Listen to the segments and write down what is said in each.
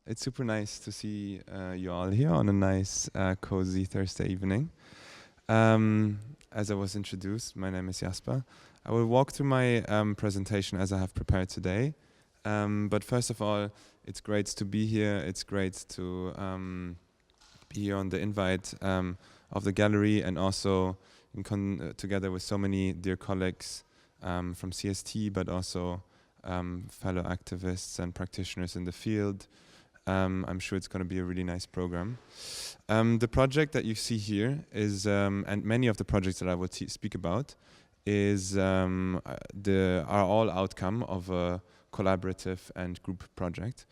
It's super nice to see you all here on a nice, cozy Thursday evening. As I was introduced, my name is Jasper. I will walk through my presentation as I have prepared today. But first of all, it's great to be here. It's great to be here on the invite of the gallery, and also together with so many dear colleagues from CST, but also fellow activists and practitioners in the field. I'm sure it's going to be a really nice program. The project that you see here is, and many of the projects that I will speak about, are all outcome of a collaborative and group project.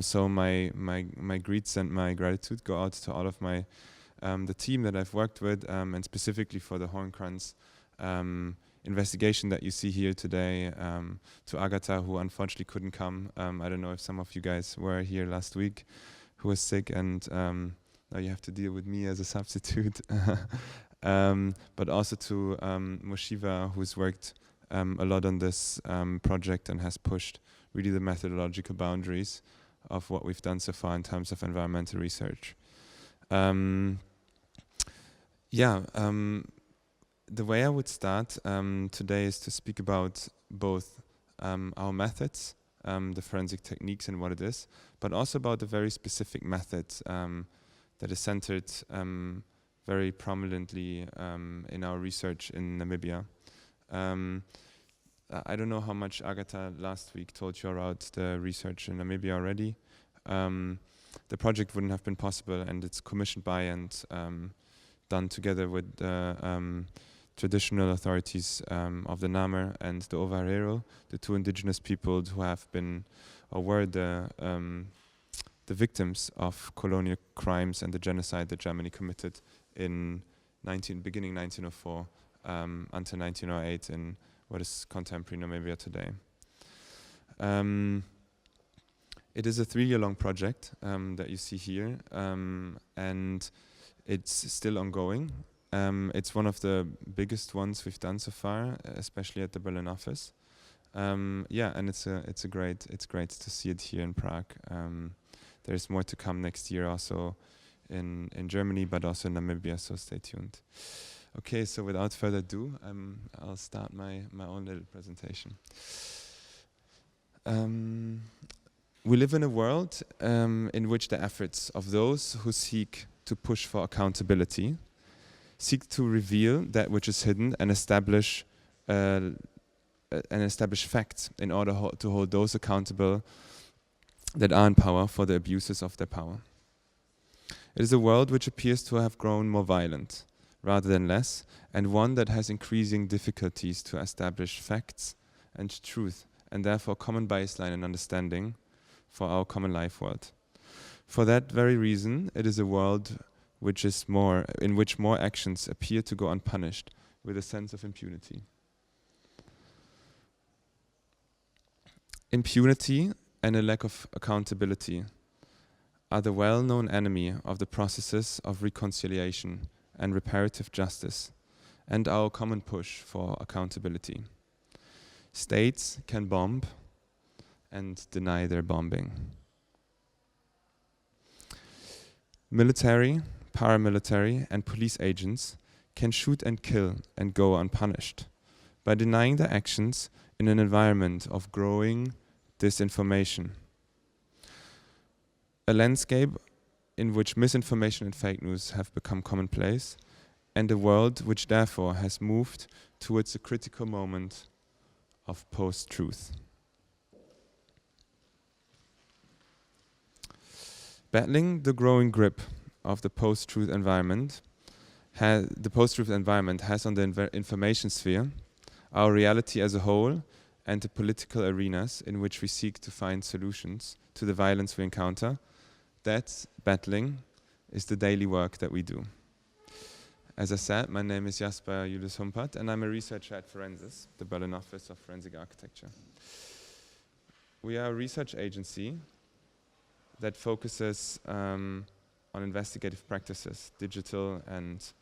So my greets and my gratitude go out to all of the team that I've worked with, and specifically for the Hornkranz investigation that you see here today, to Agatha, who unfortunately couldn't come. I don't know if some of you guys were here last week, who was sick, and now you have to deal with me as a substitute. But also to Moshiva, who's worked a lot on this project and has pushed really the methodological boundaries of what we've done so far in terms of environmental research. The way I would start today is to speak about both our methods, the forensic techniques and what it is, but also about a very specific method that is centered very prominently in our research in Namibia. I don't know how much Agatha last week told you about the research in Namibia already. The project wouldn't have been possible, and it's commissioned by and done together with the traditional authorities of the Namer and the Ovaherero, the two indigenous peoples who have been or were the victims of colonial crimes and the genocide that Germany committed in beginning 1904 until 1908 in what is contemporary Namibia today. It is a 3-year-long project that you see here, and it's still ongoing. It's one of the biggest ones we've done so far, especially at the Berlin office. And it's great to see it here in Prague. There's more to come next year, also in Germany, but also in Namibia. So stay tuned. Okay, so without further ado, I'll start my own little presentation. We live in a world in which the efforts of those who seek to push for accountability seek to reveal that which is hidden and establish facts in order to hold those accountable that are in power for the abuses of their power. It is a world which appears to have grown more violent rather than less, and one that has increasing difficulties to establish facts and truth, and therefore common baseline and understanding for our common life world. For that very reason, it is a world in which more actions appear to go unpunished, with a sense of impunity. Impunity and a lack of accountability are the well-known enemy of the processes of reconciliation and reparative justice, and our common push for accountability. States can bomb and deny their bombing. Military, paramilitary, and police agents can shoot and kill and go unpunished by denying their actions in an environment of growing disinformation. A landscape in which misinformation and fake news have become commonplace, and a world which therefore has moved towards a critical moment of post-truth. Battling the growing grip of the post-truth environment, has on the information sphere, our reality as a whole, and the political arenas in which we seek to find solutions to the violence we encounter. That battling is the daily work that we do. As I said, my name is Jasper Humpert, and I'm a researcher at Forensis, the Berlin Office of Forensic Architecture. We are a research agency that focuses on investigative practices, digital and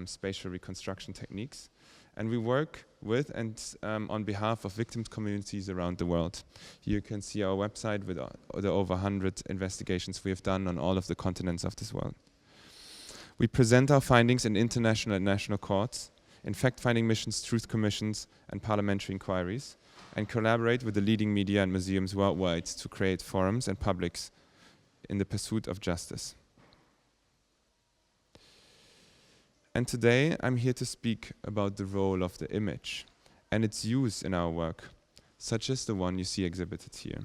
spatial reconstruction techniques, And we work with and on behalf of victims communities around the world. Here you can see our website with the over 100 investigations we have done on all of the continents of this world. We present our findings in international and national courts, in fact-finding missions, truth commissions, and parliamentary inquiries, and collaborate with the leading media and museums worldwide to create forums and publics in the pursuit of justice. And today I'm here to speak about the role of the image and its use in our work, such as the one you see exhibited here.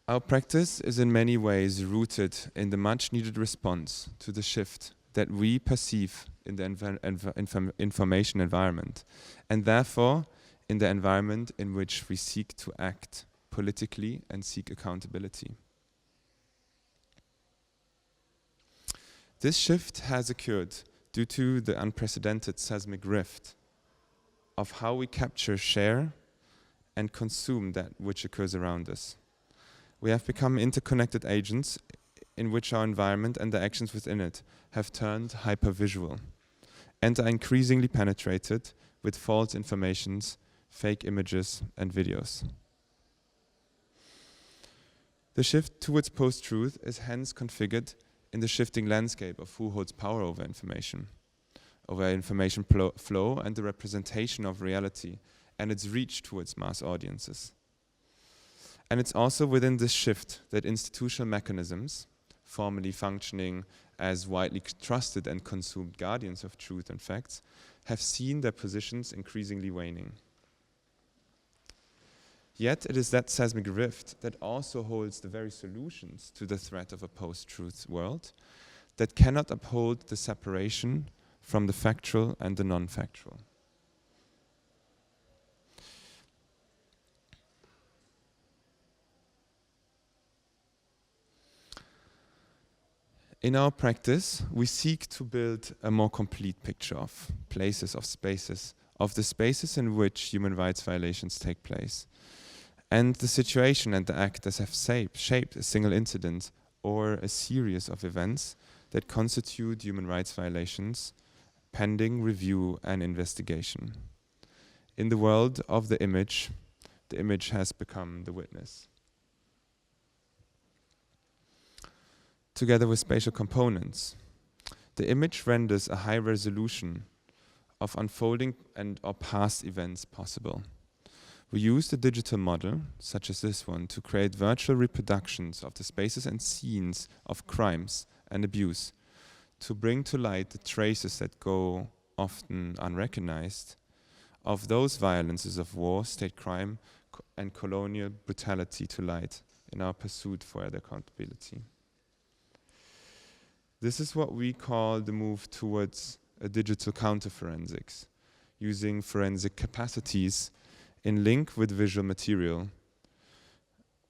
Our practice is in many ways rooted in the much needed response to the shift that we perceive in the information environment, and therefore in the environment in which we seek to act politically and seek accountability. This shift has occurred due to the unprecedented seismic rift of how we capture, share, and consume that which occurs around us. We have become interconnected agents in which our environment and the actions within it have turned hypervisual and are increasingly penetrated with false informations, fake images, and videos. The shift towards post-truth is hence configured in the shifting landscape of who holds power over information flow and the representation of reality and its reach towards mass audiences. And it's also within this shift that institutional mechanisms, formerly functioning as widely trusted and consumed guardians of truth and facts, have seen their positions increasingly waning. Yet it is that seismic rift that also holds the very solutions to the threat of a post-truth world that cannot uphold the separation from the factual and the non-factual. In our practice, we seek to build a more complete picture of places, of spaces, of the spaces in which human rights violations take place, and the situation and the actors have shaped a single incident or a series of events that constitute human rights violations, pending review and investigation. In the world of the image has become the witness. Together with spatial components, the image renders a high resolution of unfolding or past events possible. We use the digital model, such as this one, to create virtual reproductions of the spaces and scenes of crimes and abuse, to bring to light the traces that go often unrecognized of those violences of war, state crime, and colonial brutality to light in our pursuit for their accountability. This is what we call the move towards a digital counter-forensics, using forensic capacities in link with visual material,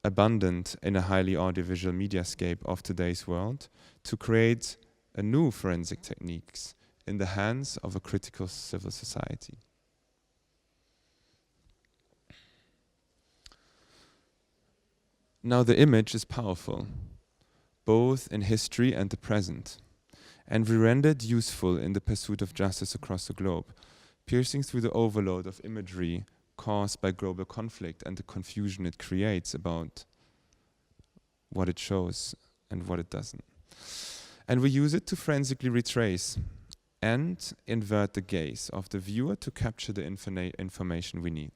abundant in a highly audiovisual mediascape of today's world, to create a new forensic techniques in the hands of a critical civil society. Now the image is powerful, both in history and the present, and we render it useful in the pursuit of justice across the globe, piercing through the overload of imagery caused by global conflict and the confusion it creates about what it shows and what it doesn't. And we use it to forensically retrace and invert the gaze of the viewer to capture the information we need.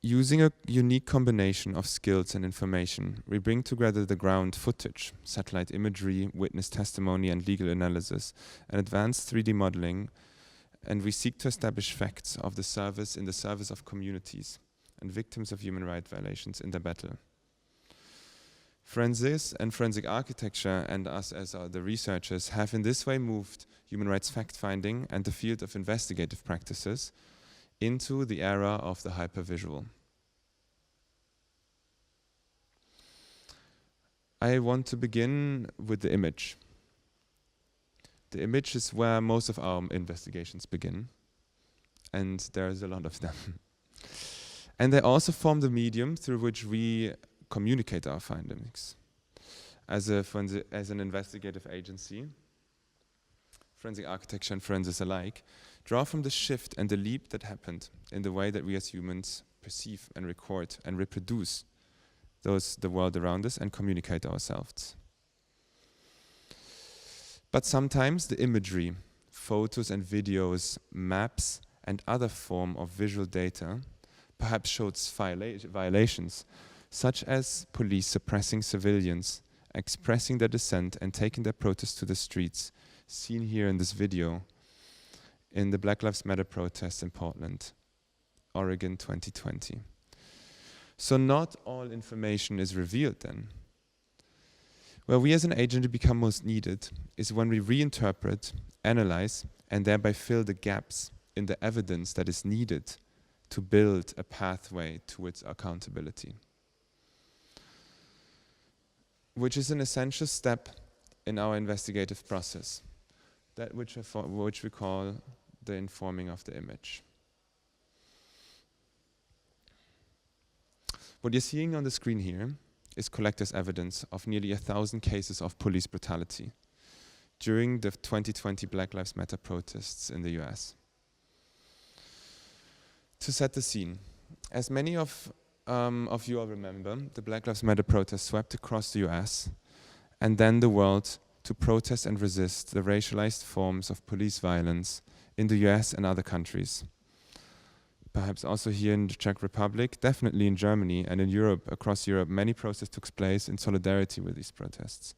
Using a unique combination of skills and information, we bring together the ground footage, satellite imagery, witness testimony, and legal analysis, and advanced 3D modeling, and we seek to establish facts of the service in the service of communities and victims of human rights violations in their battle. Forensis and forensic architecture and us as the researchers have in this way moved human rights fact-finding and the field of investigative practices into the era of the hypervisual. I want to begin with the image. The image is where most of our investigations begin, and there's a lot of them. And they also form the medium through which we communicate our findings. as an investigative agency, forensic architecture and forensics alike, draw from the shift and the leap that happened in the way that we as humans perceive and record and reproduce the world around us and communicate ourselves. But sometimes the imagery, photos and videos, maps and other form of visual data perhaps shows violations, such as police suppressing civilians, expressing their dissent and taking their protests to the streets, seen here in this video in the Black Lives Matter protests in Portland, Oregon 2020. So not all information is revealed then. Where we as an agency become most needed is when we reinterpret, analyze, and thereby fill the gaps in the evidence that is needed to build a pathway towards accountability, which is an essential step in our investigative process, that which we call the informing of the image. What you're seeing on the screen here is collector's evidence of nearly 1,000 cases of police brutality during the 2020 Black Lives Matter protests in the US. To set the scene, as many of you all remember, the Black Lives Matter protests swept across the US and then the world to protest and resist the racialized forms of police violence in the US and other countries. Perhaps also here in the Czech Republic, definitely in Germany and in Europe, across Europe, many protests took place in solidarity with these protests.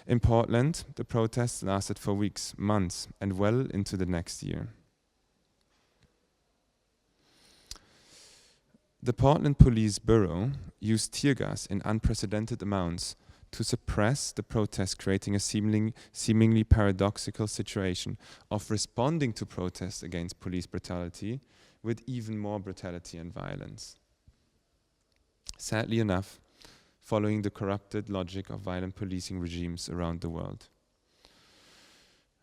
In Portland, the protests lasted for weeks, months, and well into the next year. The Portland Police Bureau used tear gas in unprecedented amounts to suppress the protests, creating a seemingly paradoxical situation of responding to protests against police brutality with even more brutality and violence. Sadly enough, following the corrupted logic of violent policing regimes around the world.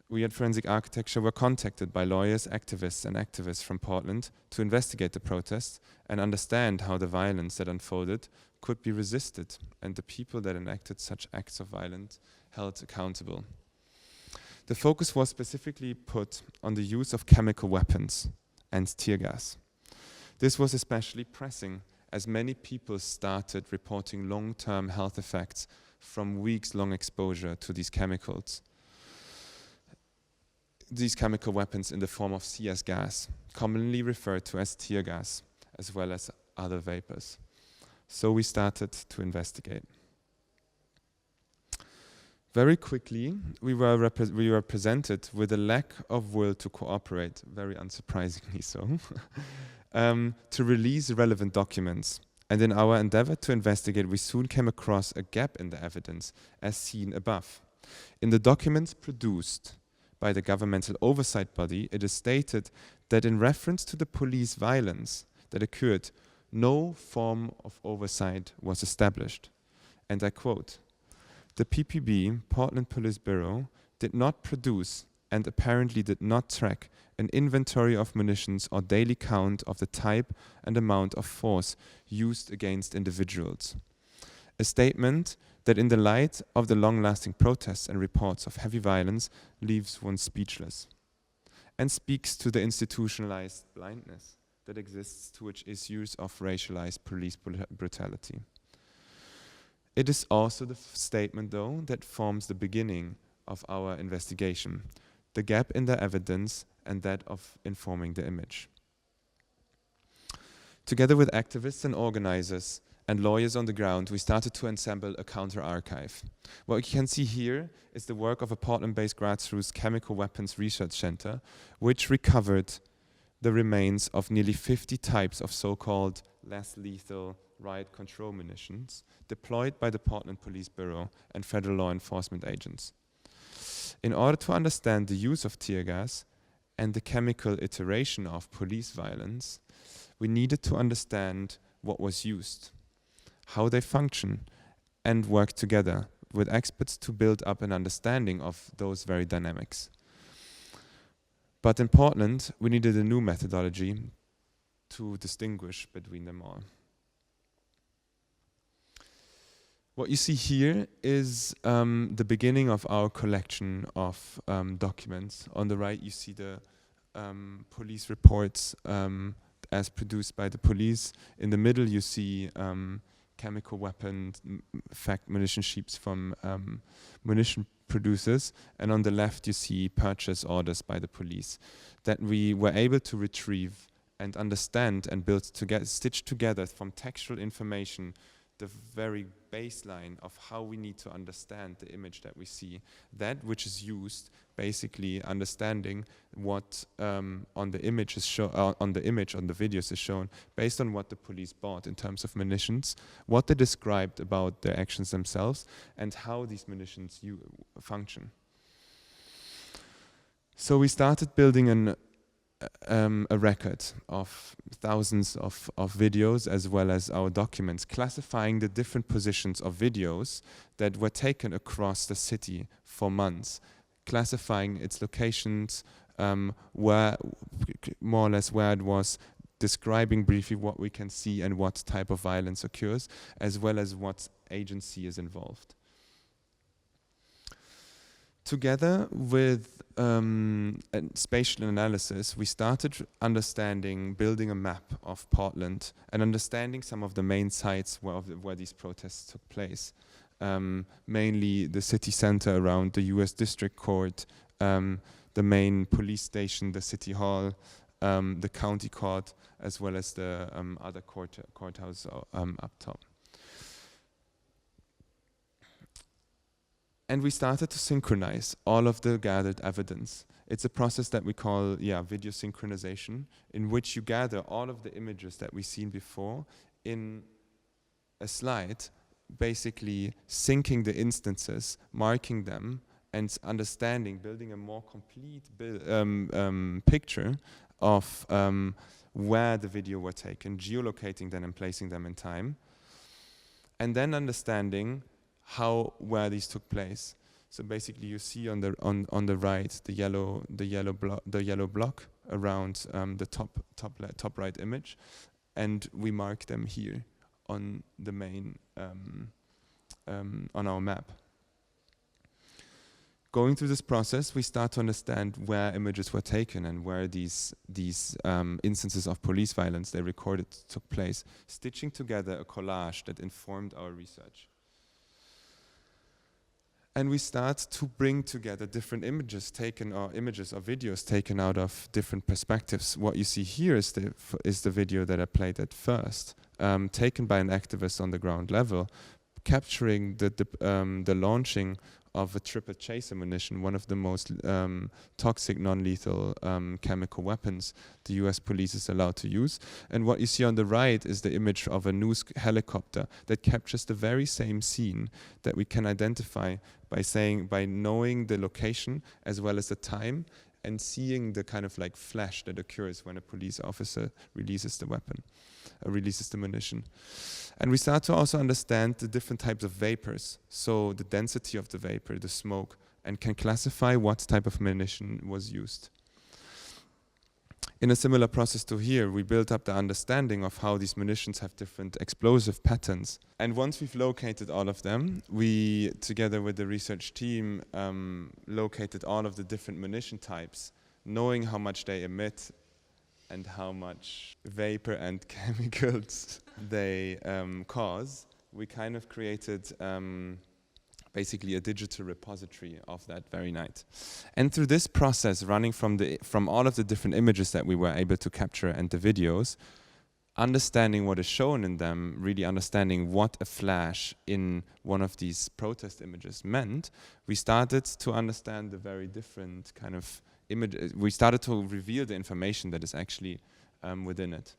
We at Forensic Architecture were contacted by lawyers, activists from Portland to investigate the protests and understand how the violence that unfolded could be resisted and the people that enacted such acts of violence held accountable. The focus was specifically put on the use of chemical weapons and tear gas. This was especially pressing as many people started reporting long-term health effects from weeks-long exposure to these chemicals. These chemical weapons in the form of CS gas, commonly referred to as tear gas, as well as other vapors. So we started to investigate. Very quickly, we were presented with a lack of will to cooperate, very unsurprisingly so, to release relevant documents. And in our endeavor to investigate, we soon came across a gap in the evidence, as seen above. In the documents produced by the governmental oversight body, it is stated that in reference to the police violence that occurred, no form of oversight was established. And I quote, "The PPB, Portland Police Bureau, did not produce and apparently did not track an inventory of munitions or daily count of the type and amount of force used against individuals." A statement that in the light of the long-lasting protests and reports of heavy violence leaves one speechless and speaks to the institutionalized blindness that exists towards issues of racialized police brutality. It is also the statement, though, that forms the beginning of our investigation, the gap in the evidence and that of informing the image. Together with activists and organizers and lawyers on the ground, we started to assemble a counter-archive. What you can see here is the work of a Portland-based grassroots chemical weapons research center, which recovered the remains of nearly 50 types of so-called less lethal riot control munitions deployed by the Portland Police Bureau and federal law enforcement agents. In order to understand the use of tear gas and the chemical iteration of police violence, we needed to understand what was used, how they function, and work together with experts to build up an understanding of those very dynamics. But in Portland, we needed a new methodology to distinguish between them all. What you see here is the beginning of our collection of documents. On the right, you see the police reports as produced by the police. In the middle, you see chemical weapons, munition sheets from munition producers. And on the left, you see purchase orders by the police that we were able to retrieve and understand and build together, stitch together from textual information the very baseline of how we need to understand the image that we see. That which is used, basically understanding what on the image is on the videos is shown, based on what the police bought in terms of munitions, what they described about their actions themselves, and how these munitions function. So we started building a record of thousands of videos, as well as our documents, classifying the different positions of videos that were taken across the city for months, classifying its locations, where more or less where it was, describing briefly what we can see and what type of violence occurs, as well as what agency is involved. Together with spatial analysis, we started building a map of Portland and understanding some of the main sites where these protests took place. Mainly the city center around the US District Court, the main police station, the city hall, the county court, as well as the other courthouse up top. And we started to synchronize all of the gathered evidence. It's a process that we call video synchronization, in which you gather all of the images that we've seen before in a slide, basically syncing the instances, marking them, and understanding, building a more complete picture of where the video were taken, geolocating them and placing them in time, and then understanding where these took place. So basically, you see on the right the yellow block around the top right image, and we mark them here on the main on our map. Going through this process, we start to understand where images were taken and where these instances of police violence they recorded took place, stitching together a collage that informed our research. And we start to bring together different images or videos taken out of different perspectives. What you see here is the video that I played at first, taken by an activist on the ground level, capturing the launching of a triple chaser munition, one of the most toxic, non-lethal chemical weapons the US police is allowed to use. And what you see on the right is the image of a news helicopter that captures the very same scene that we can identify by knowing the location as well as the time, and seeing the kind of like flash that occurs when a police officer releases the weapon, releases the munition. And we start to also understand the different types of vapors, so the density of the vapor, the smoke, and can classify what type of munition was used. In a similar process to here, we built up the understanding of how these munitions have different explosive patterns. And once we've located all of them, we, together with the research team, located all of the different munition types, knowing how much they emit and how much vapor and chemicals they cause. We kind of created basically a digital repository of that very night. And through this process, running from all of the different images that we were able to capture and the videos, understanding what is shown in them, really understanding what a flash in one of these protest images meant, we started to understand the very different kind of images. We started to reveal the information that is actually within it.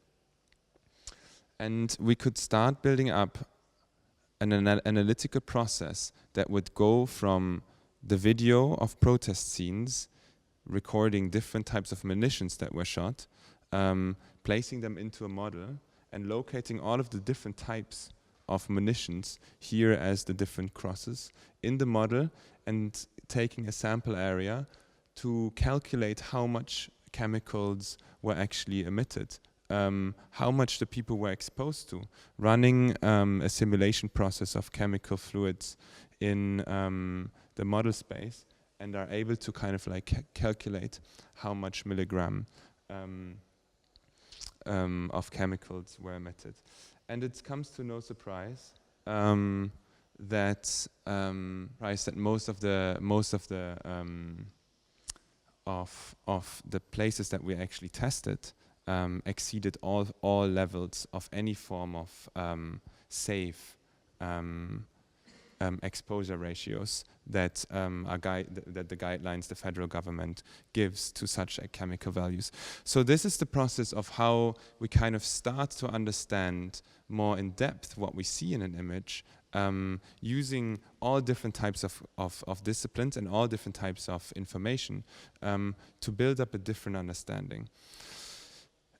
And we could start building up an analytical process that would go from the video of protest scenes, recording different types of munitions that were shot, placing them into a model, and locating all of the different types of munitions here as the different crosses in the model, and taking a sample area to calculate how much chemicals were actually emitted how much the people were exposed to. Running a simulation process of chemical fluids in the model space, and are able to kind of like calculate how much milligram of chemicals were emitted. And it comes to no surprise that most of the places that we actually tested exceeded all levels of any form of safe exposure ratios that that the guidelines the federal government gives to such chemical values. So this is the process of how we kind of start to understand more in depth what we see in an image, using all different types of disciplines and all different types of information to build up a different understanding.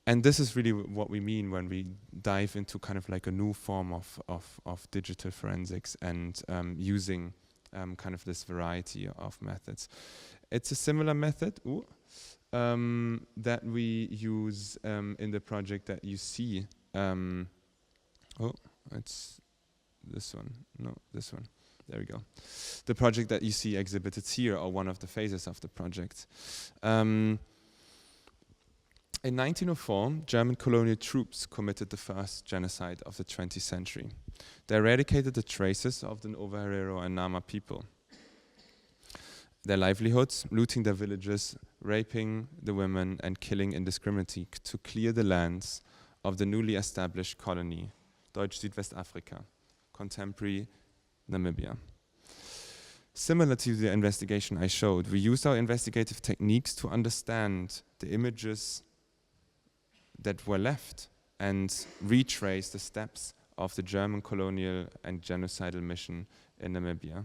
And this is really what we mean when we dive into kind of like a new form of digital forensics and using kind of this variety of methods. It's a similar method that we use in the project that you see. It's this one. No, this one. There we go. The project that you see exhibited here, or one of the phases of the project. In 1904, German colonial troops committed the first genocide of the 20th century. They eradicated the traces of the Ovaherero and Nama people, their livelihoods, looting their villages, raping the women, and killing indiscriminately to clear the lands of the newly established colony, Deutsch Südwestafrika, contemporary Namibia. Similar to the investigation I showed, we used our investigative techniques to understand the images that were left and retrace the steps of the German colonial and genocidal mission in Namibia.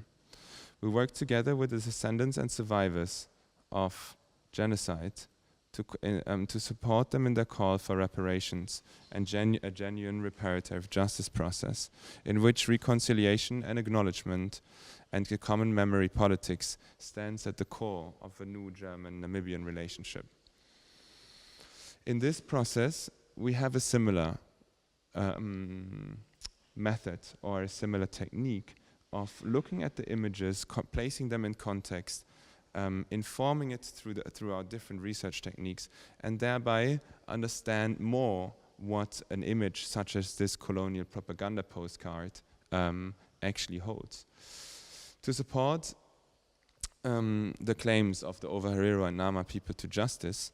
We worked together with the descendants and survivors of genocide to support them in their call for reparations and a genuine reparative justice process in which reconciliation and acknowledgement and a common memory politics stands at the core of a new German-Namibian relationship. In this process, we have a similar method or a similar technique of looking at the images, placing them in context, informing it through our different research techniques, and thereby understand more what an image such as this colonial propaganda postcard actually holds. To support the claims of the Ovaherero and Nama people to justice,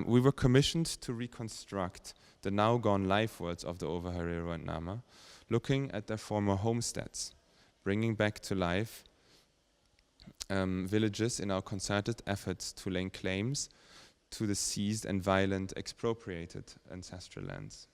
we were commissioned to reconstruct the now gone life worlds of the Ovaherero and Nama, looking at their former homesteads, bringing back to life villages in our concerted efforts to lay claims to the seized and violent expropriated ancestral lands.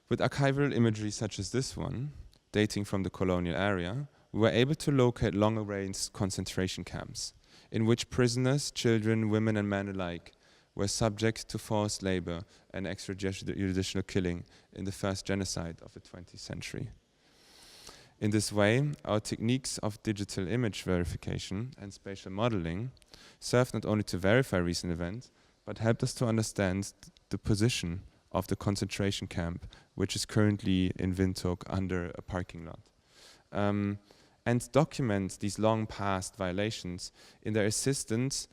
With archival imagery such as this one, dating from the colonial area, we were able to locate long-range concentration camps in which prisoners, children, women and men alike were subject to forced labor and extrajudicial killing in the first genocide of the 20th century. In this way, our techniques of digital image verification and spatial modeling served not only to verify recent events, but helped us to understand the position of the concentration camp, which is currently in Windhoek under a parking lot. And document these long past violations in their assistance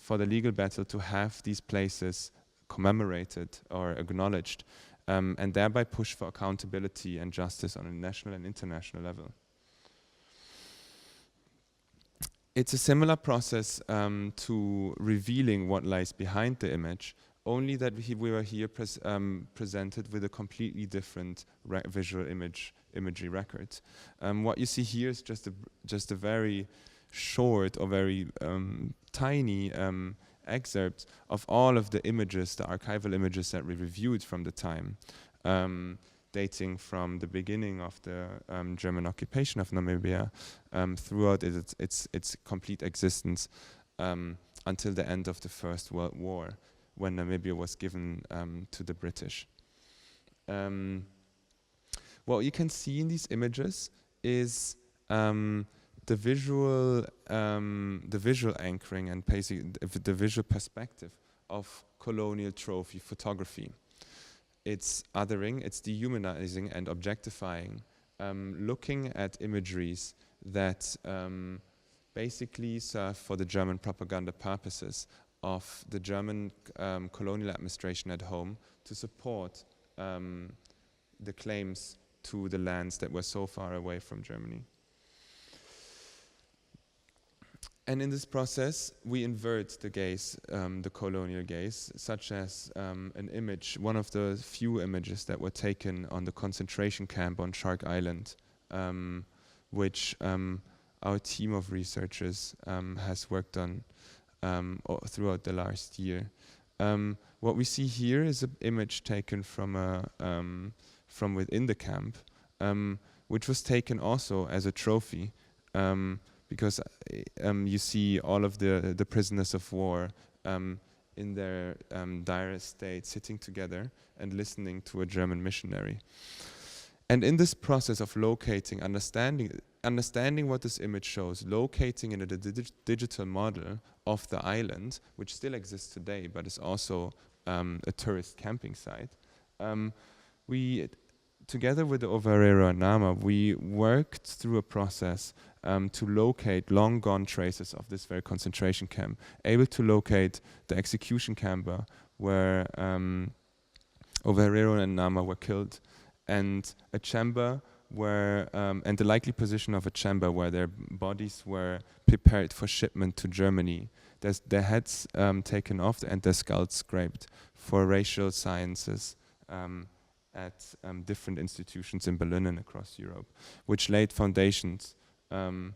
for the legal battle to have these places commemorated or acknowledged, and thereby push for accountability and justice on a national and international level. It's a similar process to revealing what lies behind the image, only that we were here presented with a completely different visual imagery record. What you see here is just a very short or very tiny excerpt of all of the images, the archival images that we reviewed from the time, dating from the beginning of the German occupation of Namibia throughout its complete existence until the end of the First World War, when Namibia was given to the British. What you can see in these images is the visual anchoring and the visual perspective of colonial trophy photography. It's othering, it's dehumanizing and objectifying, looking at imageries that basically serve for the German propaganda purposes of the German colonial administration at home to support the claims to the lands that were so far away from Germany. And in this process, we invert the gaze, the colonial gaze, such as an image, one of the few images that were taken on the concentration camp on Shark Island, which our team of researchers has worked on throughout the last year. What we see here is an image taken from within the camp, which was taken also as a trophy, because you see all of the prisoners of war in their dire state sitting together and listening to a German missionary. And in this process of locating, understanding what this image shows, locating in a digital model of the island, which still exists today, but is also a tourist camping site, we, together with the Ovareiro and Nama, we worked through a process to locate long gone traces of this very concentration camp, able to locate the execution chamber where Ovareiro and Nama were killed, and a chamber where, and the likely position of a chamber where their bodies were prepared for shipment to Germany. Their heads taken off and their skulls scraped for racial sciences at different institutions in Berlin and across Europe, which laid foundations to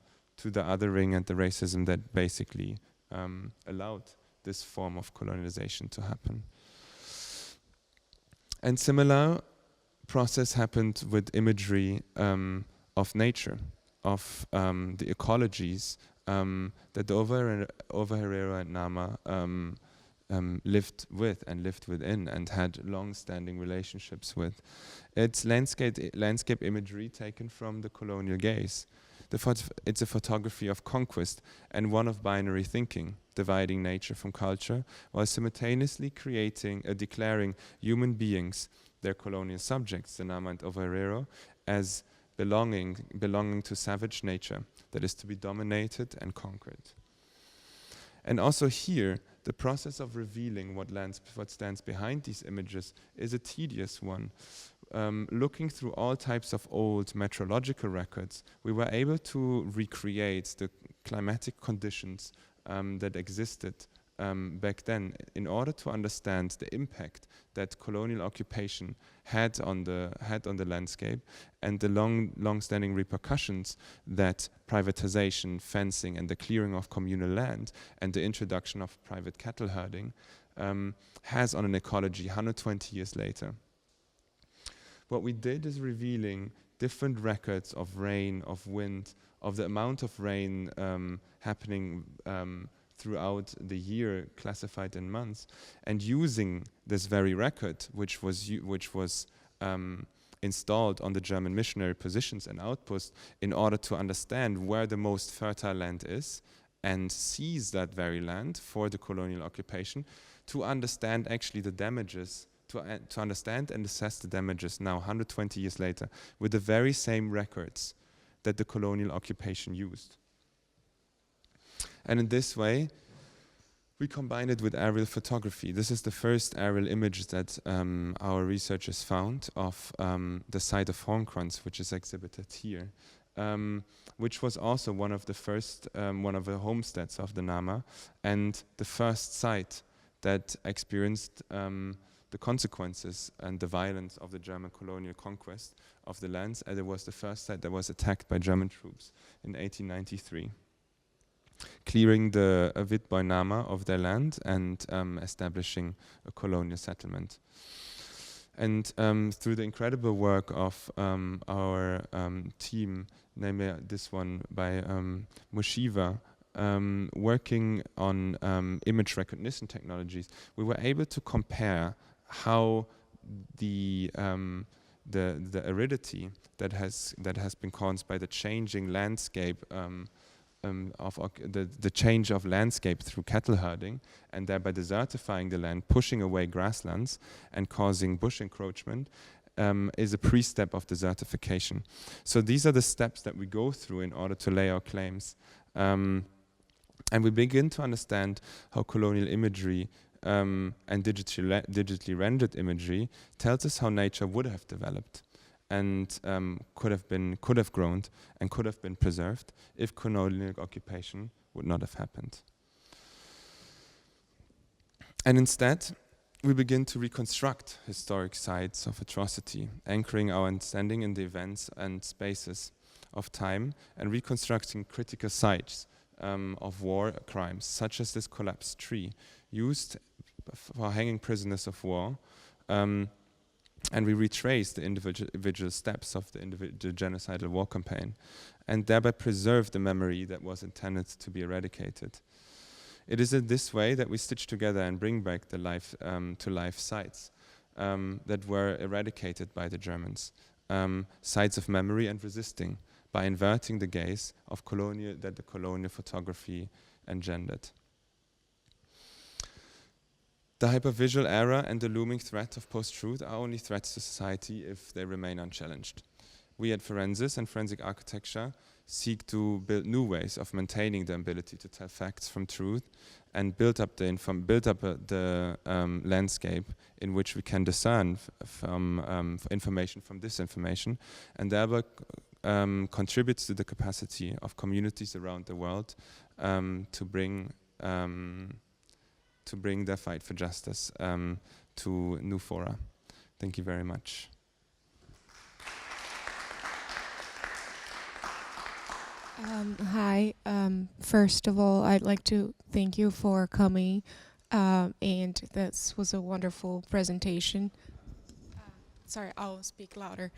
the othering and the racism that basically allowed this form of colonialization to happen. And similar process happened with imagery of nature, of the ecologies that the Ovareiro and Nama lived with and lived within and had long-standing relationships with. It's landscape imagery taken from the colonial gaze. It's a photography of conquest and one of binary thinking, dividing nature from culture, while simultaneously declaring human beings, their colonial subjects, the Nama and Ovareiro, as belonging to savage nature that is to be dominated and conquered. And also here, the process of revealing what stands behind these images is a tedious one. Looking through all types of old meteorological records, we were able to recreate the climatic conditions that existed back then in order to understand the impact that colonial occupation had on the landscape and the long-standing repercussions that privatization, fencing, and the clearing of communal land and the introduction of private cattle herding has on an ecology 120 years later. What we did is revealing different records of rain, of wind, of the amount of rain happening throughout the year, classified in months, and using this very record, which was installed on the German missionary positions and outposts, in order to understand where the most fertile land is and seize that very land for the colonial occupation, to understand actually the damages, to understand and assess the damages now 120 years later with the very same records that the colonial occupation used. And in this way, we combine it with aerial photography. This is the first aerial image that our researchers found of the site of Hornkranz, which is exhibited here, which was also one of the first, one of the homesteads of the Nama, and the first site that experienced the consequences and the violence of the German colonial conquest of the lands, and it was the first site that was attacked by German troops in 1893, clearing the Witboy Nama of their land and establishing a colonial settlement. And through the incredible work of our team, namely this one by Moshiva, working on image recognition technologies, we were able to compare how the aridity that has been caused by the changing landscape the change of landscape through cattle herding, and thereby desertifying the land, pushing away grasslands and causing bush encroachment, is a pre-step of desertification. So these are the steps that we go through in order to lay our claims. And we begin to understand how colonial imagery and digitally rendered imagery tells us how nature would have developed and could have grown and could have been preserved if colonial occupation would not have happened. And instead, we begin to reconstruct historic sites of atrocity, anchoring our understanding in the events and spaces of time and reconstructing critical sites of war crimes, such as this collapsed tree, used for hanging prisoners of war, and we retrace the individual steps of the genocidal war campaign, and thereby preserve the memory that was intended to be eradicated. It is in this way that we stitch together and bring back the life sites that were eradicated by the Germans, sites of memory and resisting, by inverting the gaze of the colonial photography engendered. The hypervisual era and the looming threat of post-truth are only threats to society if they remain unchallenged. We at Forensis and Forensic Architecture seek to build new ways of maintaining the ability to tell facts from truth and build up the landscape in which we can discern from information from disinformation, and thereby contributes to the capacity of communities around the world to bring their fight for justice to new fora. Thank you very much. Hi. First of all, I'd like to thank you for coming, and this was a wonderful presentation. Sorry, I'll speak louder.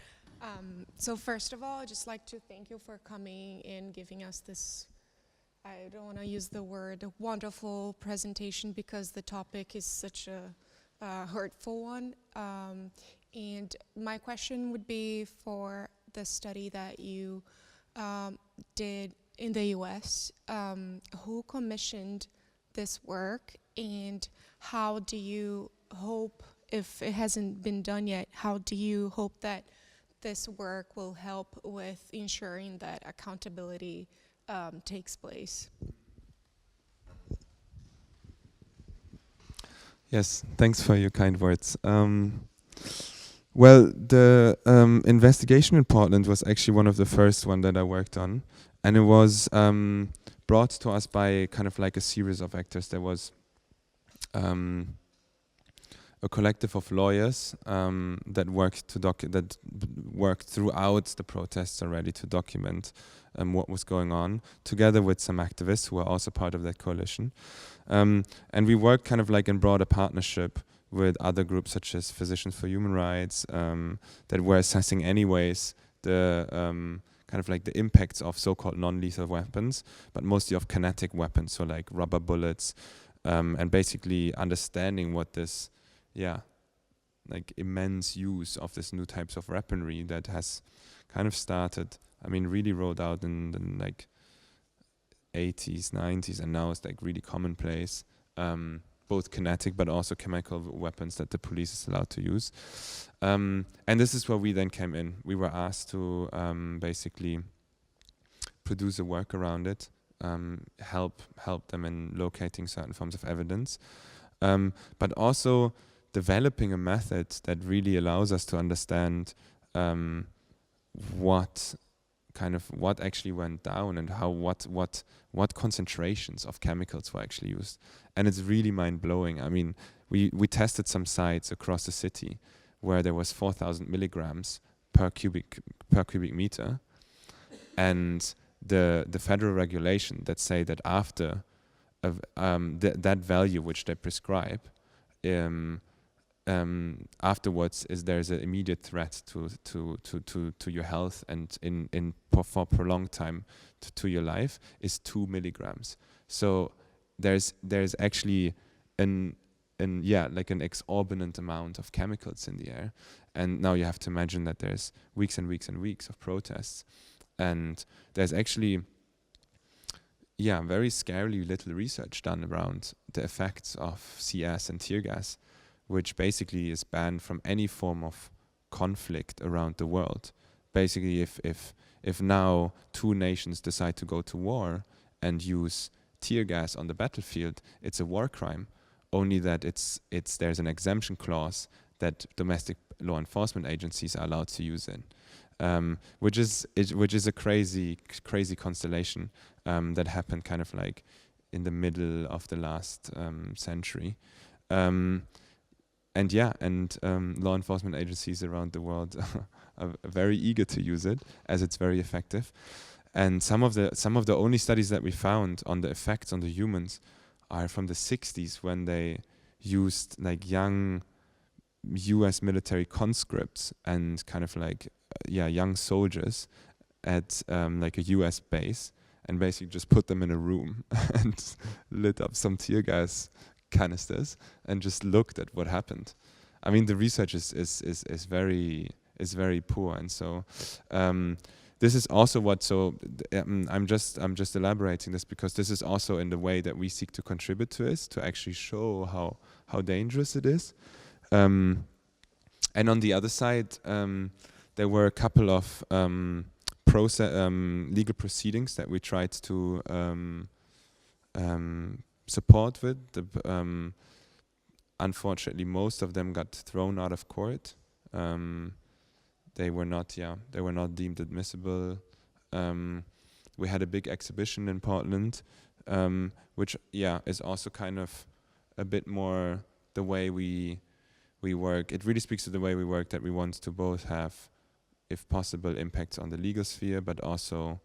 So first of all, I'd just like to thank you for coming and giving us this, I don't want to use the word wonderful presentation because the topic is such a hurtful one. And my question would be for the study that you did in the US, who commissioned this work, and how do you hope, if it hasn't been done yet, how do you hope that this work will help with ensuring that accountability takes place? Yes, thanks for your kind words. Well, the investigation in Portland was actually one of the first one that I worked on, and it was brought to us by kind of like a series of actors. There was a collective of lawyers that worked throughout the protests already to document what was going on, together with some activists who are also part of that coalition. And we worked kind of like in broader partnership with other groups such as Physicians for Human Rights that were assessing anyways the kind of like the impacts of so-called non-lethal weapons, but mostly of kinetic weapons, so like rubber bullets, and basically understanding what this, like immense use of this new types of weaponry that has kind of started, I mean, really rolled out in the like 80s, 90s, and now it's like really commonplace. Both kinetic but also chemical weapons that the police is allowed to use. And this is where we then came in. We were asked to basically produce a work around it, help them in locating certain forms of evidence, but also developing a method that really allows us to understand what actually went down and how what concentrations of chemicals were actually used. And it's really mind-blowing. I mean, we tested some sites across the city where there was 4,000 milligrams per cubic meter, and the federal regulation that say that after that value which they prescribe, afterwards there's an immediate threat to your health and for prolonged time to your life, is 2 milligrams. So there's actually an exorbitant amount of chemicals in the air, and now you have to imagine that there's weeks and weeks and weeks of protests, and there's actually very scarily little research done around the effects of CS and tear gas, which basically is banned from any form of conflict around the world. Basically, if now two nations decide to go to war and use tear gas on the battlefield, it's a war crime. Only that there's an exemption clause that domestic law enforcement agencies are allowed to use it. Which is a crazy constellation that happened kind of like in the middle of the last century. Law enforcement agencies around the world are very eager to use it, as it's very effective. And some of the only studies that we found on the effects on the humans are from the 60s, when they used like young US military conscripts and kind of like young soldiers at like a US base, and basically just put them in a room and lit up some tear gas canisters and just looked at what happened. I mean, the research is very poor, and so this is also what. So I'm just elaborating this because this is also in the way that we seek to contribute to this, to actually show how dangerous it is. And on the other side, there were a couple of legal proceedings that we tried to support with. Unfortunately, most of them got thrown out of court. They were not deemed admissible. We had a big exhibition in Portland, which is also kind of a bit more the way we work. It really speaks to the way we work, that we want to both have, if possible, impacts on the legal sphere, but also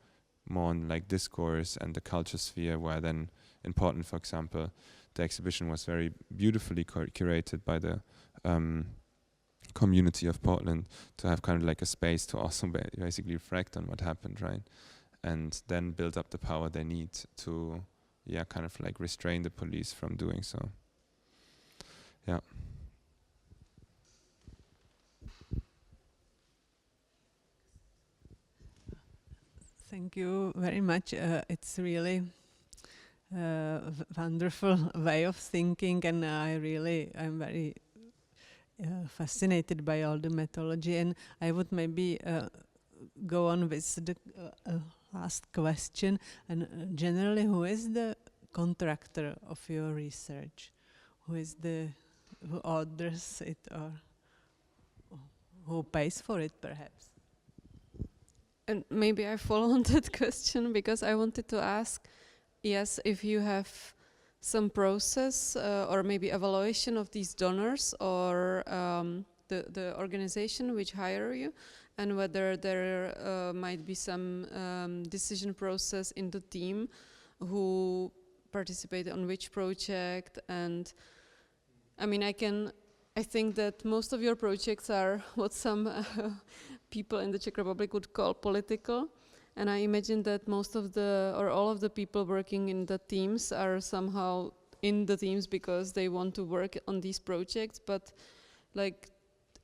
more on like discourse and the culture sphere, where then in Portland, for example, the exhibition was very beautifully curated by the community of Portland, to have kind of like a space to also basically reflect on what happened, right? And then build up the power they need to, kind of like restrain the police from doing so. Yeah. Thank you very much. It's really wonderful way of thinking, and I'm very fascinated by all the methodology. And I would maybe go on with the last question. And generally, who is the contractor of your research? Who orders it, or who pays for it, perhaps? And maybe I follow on that question, because I wanted to ask, yes, if you have some process or maybe evaluation of these donors or the organization which hire you, and whether there might be some decision process in the team who participate on which project. And I mean, I think that most of your projects are what some people in the Czech Republic would call political, and I imagine that most of all of the people working in the teams are somehow in the teams because they want to work on these projects. But like,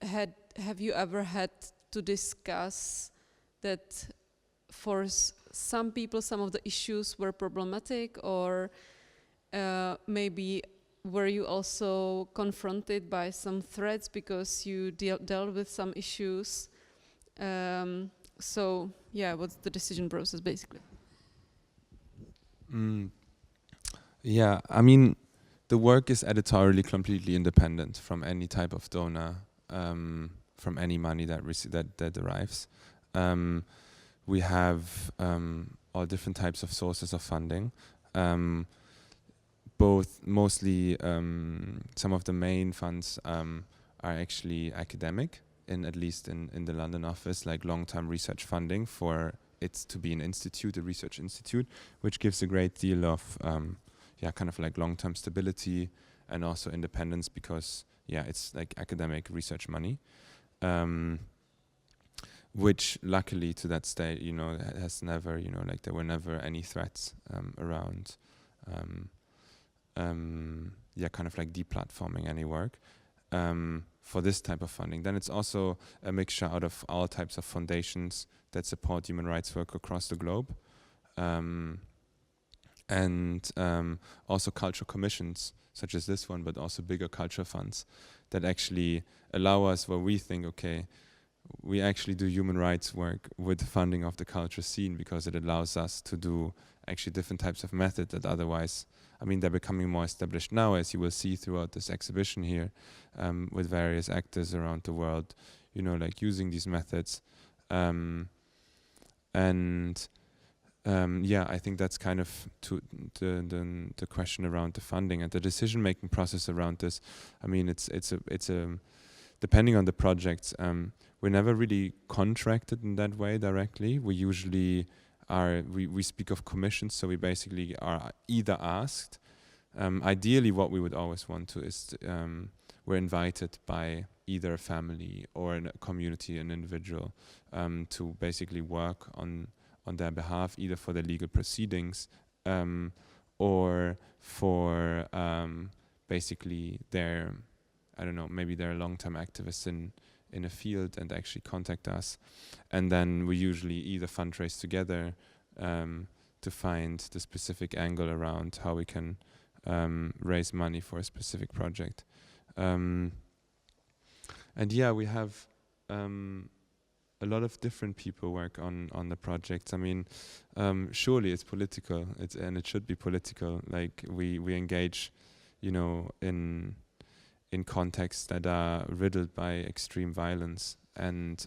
have you ever had to discuss that for some people some of the issues were problematic, or maybe were you also confronted by some threats because you dealt with some issues? So what's the decision process basically? I mean, the work is editorially completely independent from any type of donor, from any money that arrives. We have all different types of sources of funding. Mostly some of the main funds are actually academic, at least in the London office, like long-term research funding for it to be an institute, a research institute, which gives a great deal of kind of like long-term stability and also independence, because it's like academic research money, which luckily to that state, has never, like there were never any threats around kind of like deplatforming any work for this type of funding. Then it's also a mixture out of all types of foundations that support human rights work across the globe. and also cultural commissions such as this one, but also bigger culture funds that actually allow us where we think, okay, we actually do human rights work with funding of the culture scene because it allows us to do actually different types of methods that otherwise, I mean, they're becoming more established now, as you will see throughout this exhibition here, with various actors around the world, you know, like using these methods. Yeah, I think that's kind of the question around the funding and the decision-making process around this. I mean, it's a depending on the projects. We're never really contracted in that way directly. We usually we speak of commissions, so we basically are either asked. Ideally, what we would always want to is we're invited by either a family or a community, an individual, to basically work on their behalf, either for the legal proceedings or for basically their, I don't know, maybe they're long-term activists in a field and actually contact us. And then we usually either fundraise together to find the specific angle around how we can raise money for a specific project. And yeah, we have a lot of different people work on the projects. I mean, surely it's political, and it should be political. Like we engage, you know, in contexts that are riddled by extreme violence and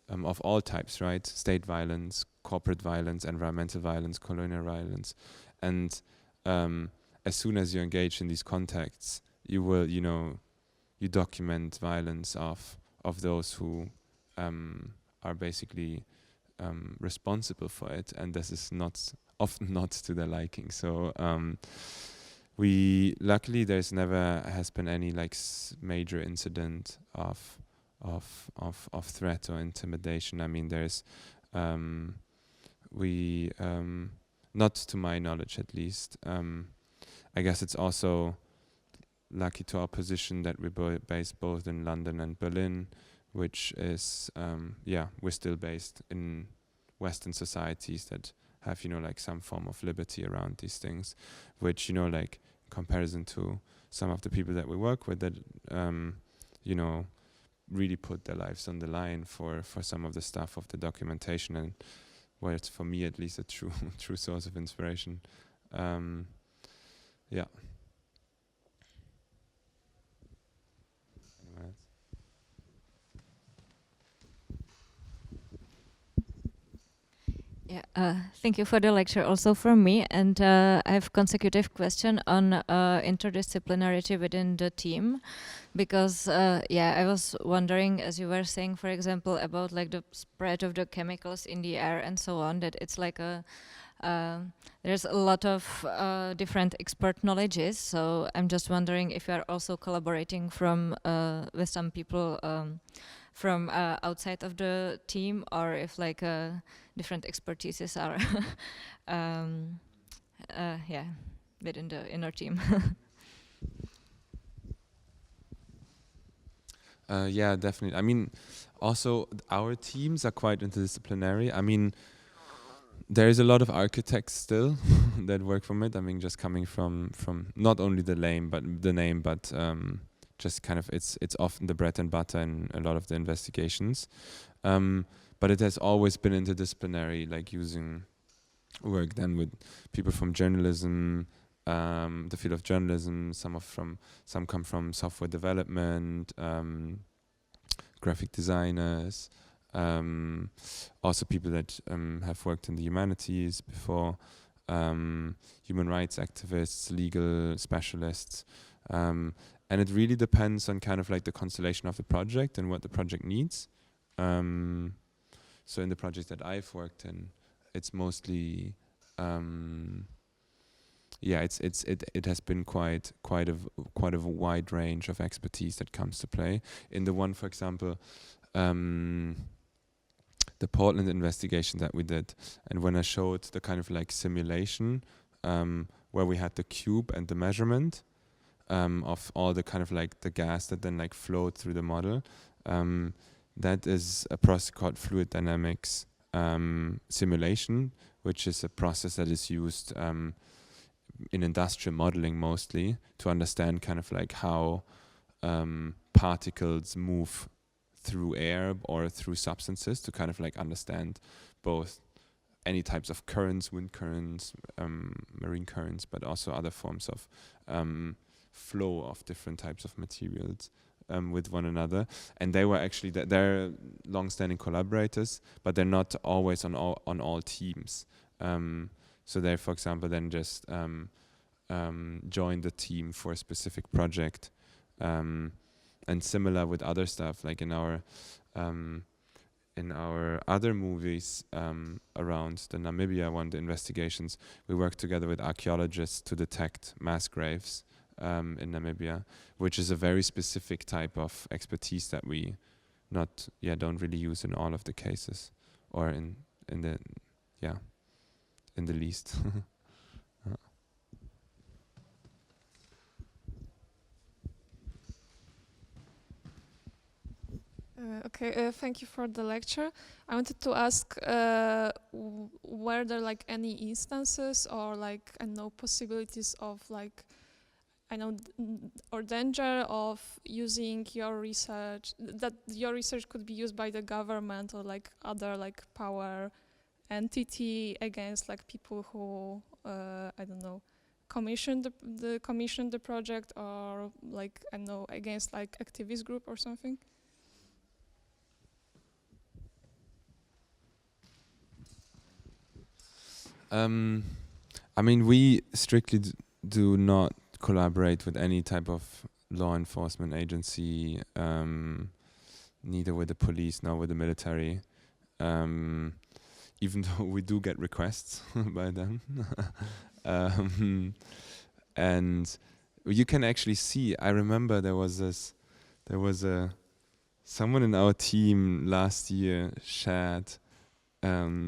of all types, right? State violence, corporate violence, environmental violence, colonial violence, and as soon as you engage in these contexts, you will, you know, you document violence of those who are basically responsible for it, and this is often not to their liking. So we luckily there's never has been any like major incident of threat or intimidation. I mean, there's not to my knowledge at least. I guess it's also lucky to our position that we're based both in London and Berlin, which is, we're still based in Western societies that have, you know, like some form of liberty around these things, which, you know, like in comparison to some of the people that we work with that, you know, really put their lives on the line for some of the stuff of the documentation, and where it's, for me at least, a true source of inspiration. Yeah. Yeah, thank you for the lecture also from me, and I have consecutive question on interdisciplinarity within the team, because I was wondering, as you were saying, for example, about like the spread of the chemicals in the air and so on, that it's like there's a lot of different expert knowledges. So I'm just wondering if you are also collaborating with some people from outside of the team, or if like different expertises are within the inner team. Yeah, definitely. I mean, also our teams are quite interdisciplinary. I mean, there is a lot of architects still that work from it. I mean, just coming from not only the name, but just kind of it's often the bread and butter in a lot of the investigations. But it has always been interdisciplinary, like using work then with people from journalism, the field of journalism. Some come from software development, graphic designers, also people that have worked in the humanities before, human rights activists, legal specialists, and it really depends on kind of like the constellation of the project and what the project needs. So in the projects that I've worked in, it's mostly it has been quite a wide range of expertise that comes to play. In the one, for example, the Portland investigation that we did, and when I showed the kind of like simulation where we had the cube and the measurement of all the kind of like the gas that then like flowed through the model, that is a process called fluid dynamics simulation, which is a process that is used in industrial modeling mostly to understand kind of like how particles move through air or through substances, to kind of like understand both any types of currents, wind currents, marine currents, but also other forms of flow of different types of materials with one another. And they were actually, they're long-standing collaborators, but they're not always on all teams. So they, for example, then just joined the team for a specific project. And similar with other stuff, like in our other movies around the Namibia one, the investigations, we worked together with archaeologists to detect mass graves in Namibia, which is a very specific type of expertise that we don't really use in all of the cases, or in the least. Okay, thank you for the lecture. I wanted to ask, were there like any instances or like, I know, possibilities of like, or danger of using your research, that your research could be used by the government or like other like power entity against like people who, commissioned the project, or like, against like activist group or something? I mean, we strictly do not collaborate with any type of law enforcement agency, neither with the police nor with the military, even though we do get requests by them. And you can actually see, I remember there was someone in our team last year shared a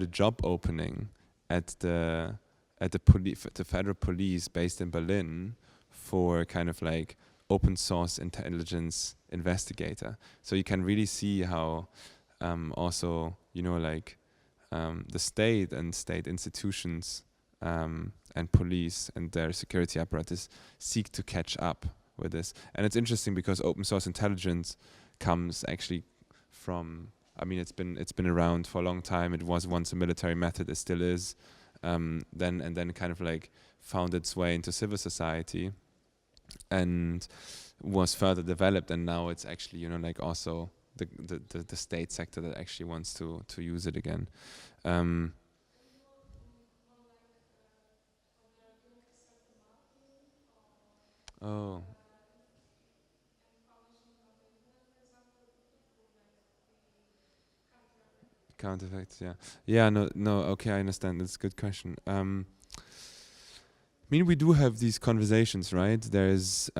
job opening at the federal police based in Berlin for kind of like open source intelligence investigator. So you can really see how also, the state and state institutions and police and their security apparatus seek to catch up with this. And it's interesting because open source intelligence comes actually from, it's been around for a long time. It was once a military method, it still is. Then kind of like found its way into civil society and was further developed, and now it's actually also the state sector that actually wants to use it again. Oh. Counterfacts, yeah. Yeah, no, okay, I understand. That's a good question. We do have these conversations, right? There's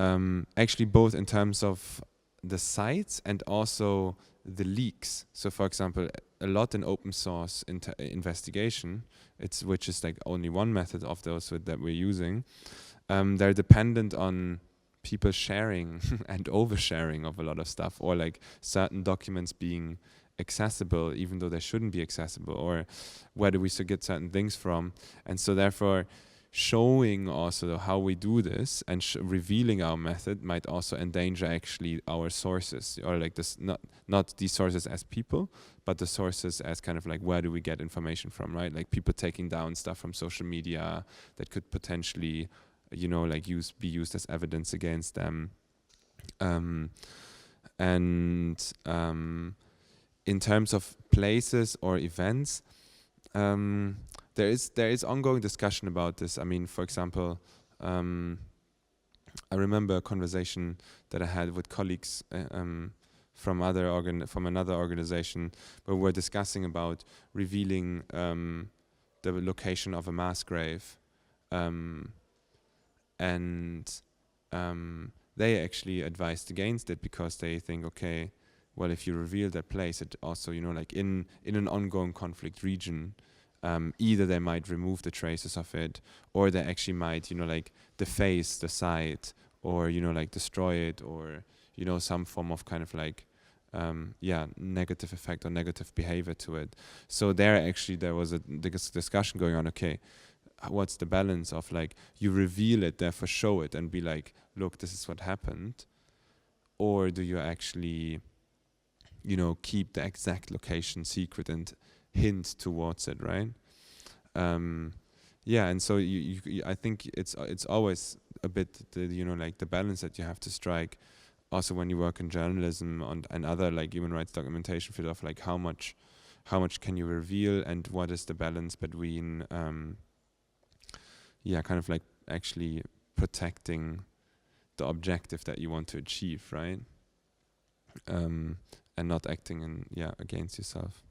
actually both in terms of the sites and also the leaks. So, for example, a lot in open source investigation, which is like only one method of those that we're using. They're dependent on people sharing and oversharing of a lot of stuff, or like certain documents being accessible even though they shouldn't be accessible, or where do we get certain things from. And so therefore showing also how we do this and revealing our method might also endanger actually our sources, or like this, not these sources as people, but the sources as kind of like, where do we get information from, right? Like people taking down stuff from social media that could potentially be used as evidence against them. In terms of places or events, there is ongoing discussion about this. For example, I remember a conversation that I had with colleagues from another organization, where we're discussing about revealing the location of a mass grave, and they actually advised against it because they think, okay, well, if you reveal that place, it also, like in an ongoing conflict region, either they might remove the traces of it, or they actually might, deface the site, or, destroy it, or, some form of kind of like negative effect or negative behavior to it. So there was a discussion going on. Okay, what's the balance of like you reveal it, therefore show it, and be like, look, this is what happened, or do you actually, keep the exact location secret and hint towards it, right? And so I think it's always a bit the balance that you have to strike. Also, when you work in journalism and other like human rights documentation field, of like how much can you reveal, and what is the balance between kind of like actually protecting the objective that you want to achieve, right? And not acting against yourself.